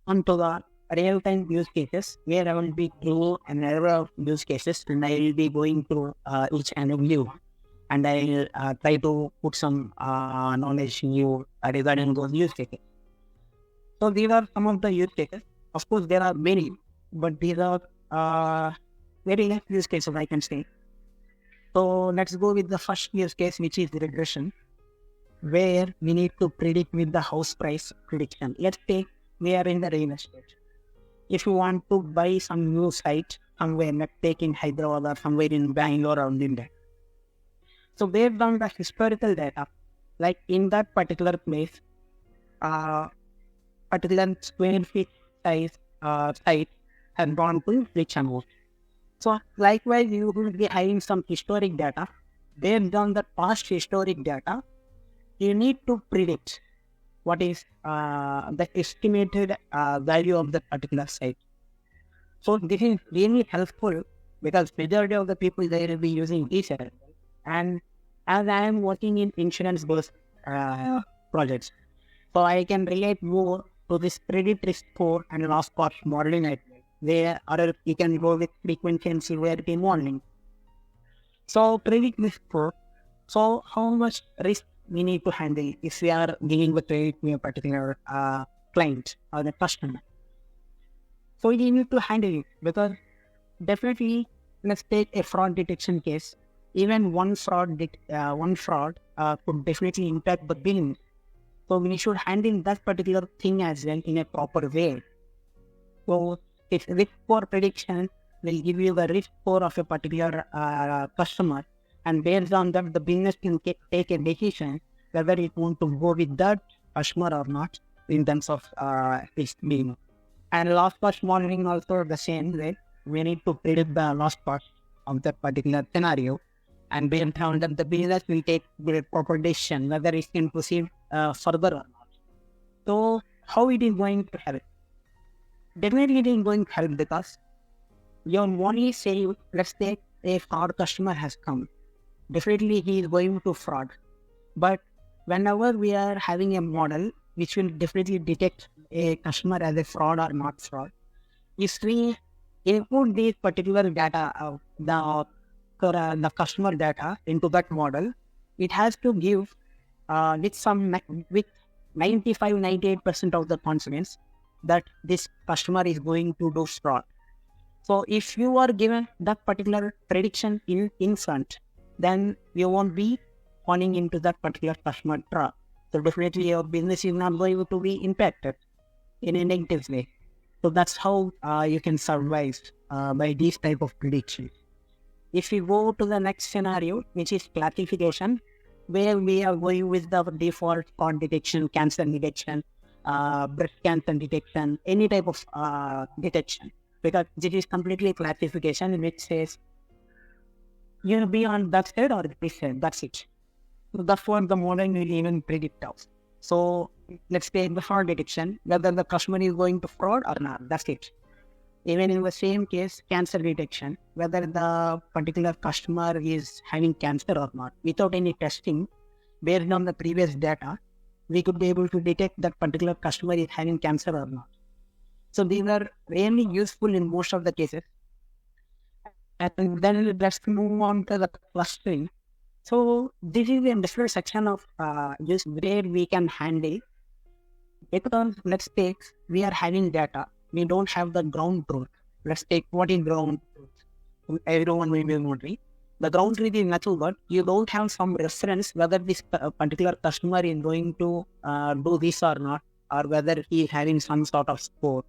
onto the real-time use cases where I will be through a number of use cases and I will be going through each and every view and I will try to put some knowledge in you regarding those use cases. So these are some of the use cases. Of course, there are many, but these are very less use cases I can say. So let's go with the first use case, which is regression, where we need to predict with the house price prediction. Let's say we are in the real estate. If you want to buy some new site somewhere, let's take in Hyderabad or somewhere in Bangalore or India. So based on the historical data, like in that particular place, particular square feet size site has gone to which amount. So likewise, you will be having some historic data. Based on the past historic data, you need to predict what is the estimated value of the particular site. So this is really helpful because majority of the people they will be using this. And as I am working in insurance-based projects, so I can relate more to this credit risk score and loss cost modeling as well. Where or you can go with frequency and severity modeling. So credit risk score. So how much risk we need to handle if we are dealing with credit with a particular client or the customer. So we need to handle it because definitely let's take a fraud detection case. Even one fraud could definitely impact the billing. So we should handle that particular thing as well in a proper way. So if risk score prediction will give you the risk score of a particular customer, and based on that, the business can take a decision whether it want to go with that customer or not in terms of risk billing. And loss cost modeling also the same way. We need to predict the loss cost of that particular scenario, and based on that, the business will take the proper decision whether it can proceed further or not. So how it is going to help? Definitely it is going to help because your money say, let's say a fraud customer has come. Definitely he is going to fraud. But whenever we are having a model which will definitely detect a customer as a fraud or not fraud, if we input these particular data of the customer data into that model, it has to give with 95-98% of the confidence that this customer is going to do fraud. So if you are given that particular prediction in front, then you won't be falling into that particular customer trap. So definitely your business is not going to be impacted in a negative way. So that's how you can survive by these type of predictions. If you go to the next scenario, which is classification, where we are going with the default fraud detection, cancer detection, breast cancer detection, any type of detection, because this is completely classification which says you'll be on that side or this side, that's it. So that's what the model will even predict out. So let's take the fraud detection, whether the customer is going to fraud or not, that's it. Even in the same case, cancer detection, whether the particular customer is having cancer or not, without any testing, based on the previous data, we could be able to detect that particular customer is having cancer or not. So these are really useful in most of the cases. And then let's move on to the clustering. So this is a different section of just where we can handle. Because let's take, we are having data. We don't have the ground truth. Let's take what is ground truth. Everyone will be wondering. The ground truth is nothing but you don't have some reference whether this particular customer is going to do this or not, or whether he is having some sort of score.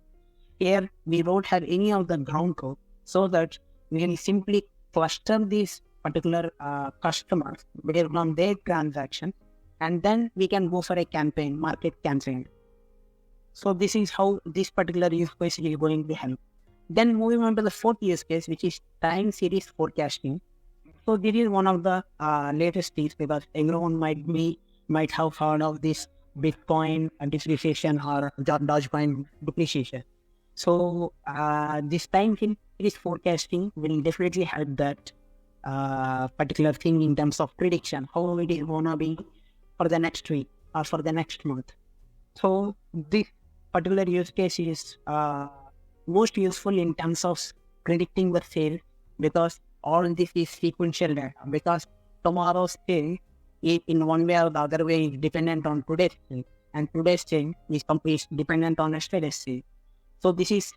Here, we don't have any of the ground truth, so that we can simply cluster these particular customers based on their transaction, and then we can go for a campaign, market campaign. So this is how this particular use case is going to help. Then moving on to the fourth use case, which is time series forecasting. So this is one of the latest things because everyone might have heard of this Bitcoin depreciation or Dogecoin depreciation. So this time series forecasting will definitely help that particular thing in terms of prediction, how it is going to be for the next week or for the next month. So this particular use case is most useful in terms of predicting the sale, because all this is sequential data. Because tomorrow's sale, in one way or the other way, is dependent on today's sale, and today's sale is dependent on yesterday's sale. So this is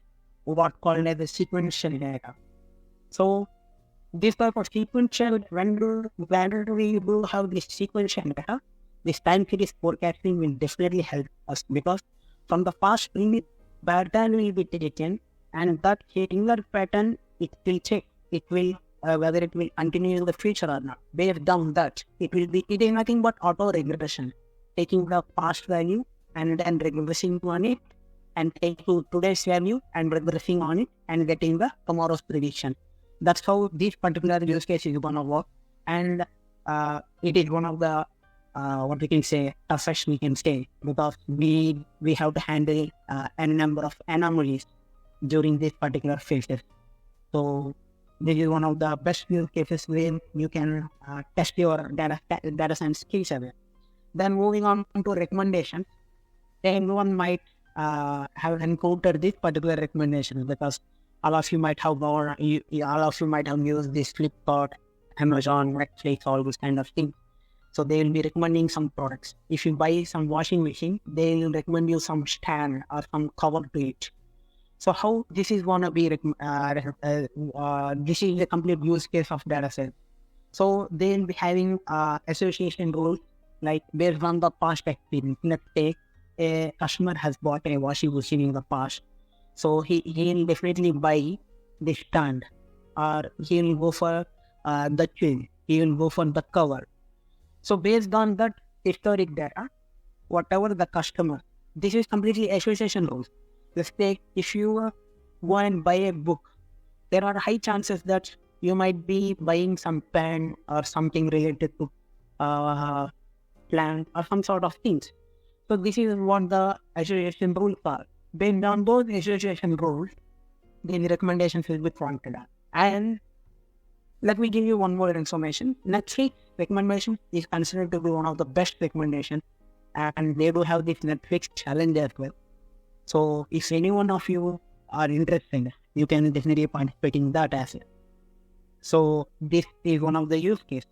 what called as the sequential data. So this type of sequential, when do we do have this sequential data, this time series forecasting will definitely help us, because from the past previous pattern will be taken, and that singular pattern it will check it will whether it will continue in the future or not. Based on that, it is nothing but auto regression, taking the past value and then regressing on it, and taking today's value and regressing on it and getting the tomorrow's prediction. That's how this particular use case is gonna work, and it is one of the what we can say toughest we can say, because we have to handle a number of anomalies during this particular phases. So this is one of the best use cases where you can test your data science skills away. Then moving on to recommendations, everyone might have encountered this particular recommendation, because all of you might have used this Flipkart, Amazon, Netflix, all those kind of things. So they will be recommending some products. If you buy some washing machine, they will recommend you some stand or some cover to it. So how this is gonna be this is a complete use case of data set. So they will be having association rules, like based on the past experience. Let's say a customer has bought a washing machine in the past, so he will definitely buy the stand, or he will go for the chain, he will go for the cover. So based on that historic data, whatever the customer, this is completely association rules. Let's take, if you go and buy a book, there are high chances that you might be buying some pen or something related to plant or some sort of things. So this is what the association rules are. Based on those association rules, the recommendations will be pointed at. And let me give you one more information. Netflix recommendation is considered to be one of the best recommendations, and they do have this Netflix challenge as well. So if any one of you are interested, you can definitely participate in that as well. So this is one of the use cases.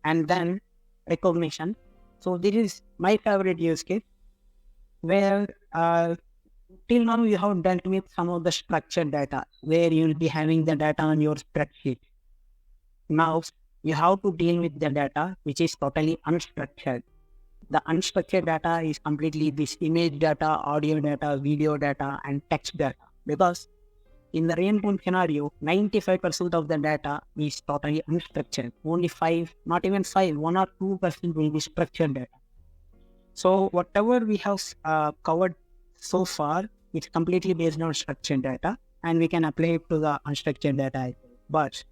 And then recognition. So this is my favorite use case, where till now you have dealt with some of the structured data, where you will be having the data on your spreadsheet. Now you have to deal with the data which is totally unstructured. The unstructured data is completely this image data, audio data, video data, and text data. Because in the real-time scenario, 95% of the data is totally unstructured. Only 1 or 2% will be structured data. So whatever we have covered so far, it's completely based on structured data, and we can apply it to the unstructured data. But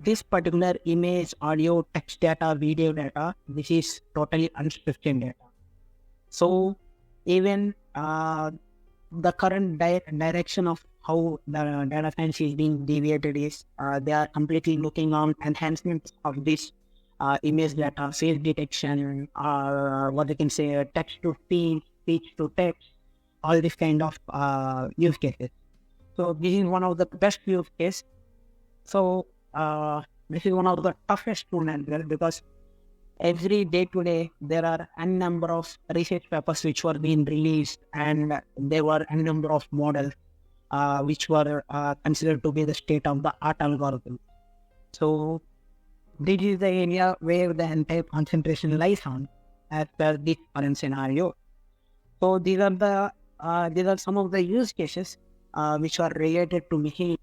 this particular image, audio, text data, video data, this is totally unstructured data. So even the current direction of how the data science is being deviated is they are completely looking on enhancements of this image data, face detection, what they can say, text to speech, speech to text, all this kind of use cases. So this is one of the best use cases. So this is one of the toughest to handle, because every day today there are a number of research papers which were being released, and there were a number of models which were considered to be the state of the art algorithm. So this is the area where the entire concentration lies on as per this current scenario. So these are some of the use cases which are related to machine.